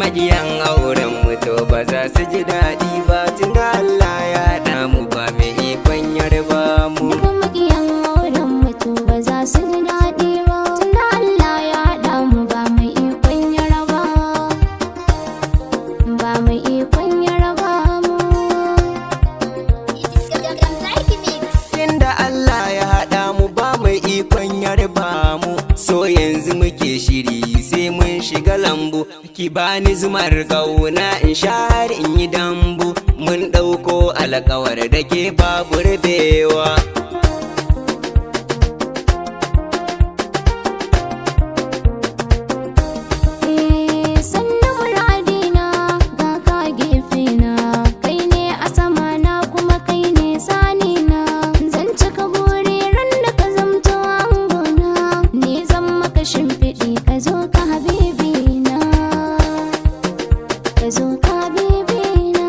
maƙiyan auren mu to ba za su ji daɗi ba, tunda Allah ya haɗa mu ba mai ikon yarba mu. Duka maƙiyan auren mu to ba za su ji daɗi ba, tunda Allah ya haɗa mu ba mai ikon yarba, ba mai ikon yarba mu. Tunda Allah ya haɗa mu ba mai ikon yarba mu, so yanzu muke shiri sai mun shiga lambu, ki bani zumar kauna in sha har in yi dambu, mun ɗauko alƙawar da ke babu rubewa. Sannan muradina ga ka gefe na, kai ne a sama na kuma kai ne sanina, zan cika buri ran da ka zamto angona, ni zan maka shimfiɗi ka zo ka habibi na, ka zo ka habibi na.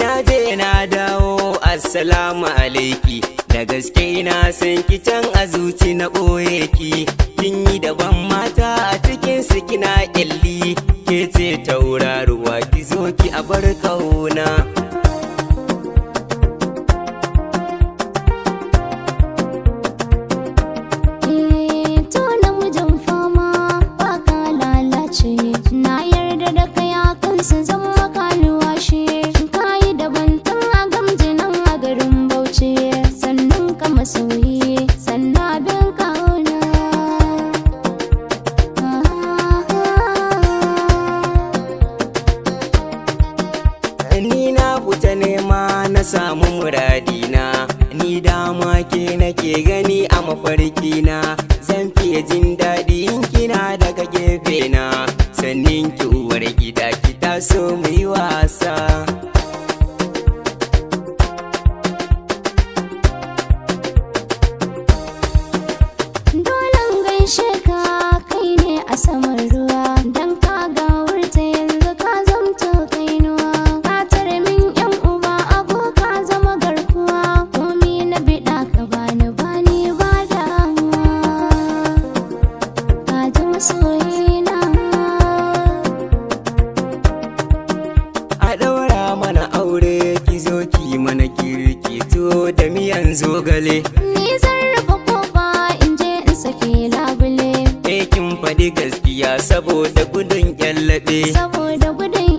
Na je na dawo assalamu alaiki, da gaske na san ki can a zuci na ɓoye ki, kin yi daban mata a cikin su kina ƙyalli, ke ce tauraruwa ki zo ki a bar kauna. To namijin fama ba ka lalace, na yarda da kai a kansu zan maka alwashi, ka yi daban tun a gamjinan a garin Bauchi, sannan ka masoyi sannan abin kauna. Ni na fita nema na samu muradina, ni dama ke nake gani a mafarkina, zan fiye jin daɗi in kina daga gefe na, sannin ki uwar gida ki taso mu yi wasa. Dolen gaishe ka kai ne a saman ruwa, don ka gawurta yanzu ka zamto kainuwa, ka tare min yan uba aboka zama garkuwa, komi na biɗa ka bani bani ba damuwa, ka ji masoyina. A ɗaura mana aure ki zo ki mana kirki tuwo da miyan zogale. Ni zan rufe kofa in je in sake labule, Kin faɗi gaskiya saboda gudun ƙyallaɓe. saboda gudun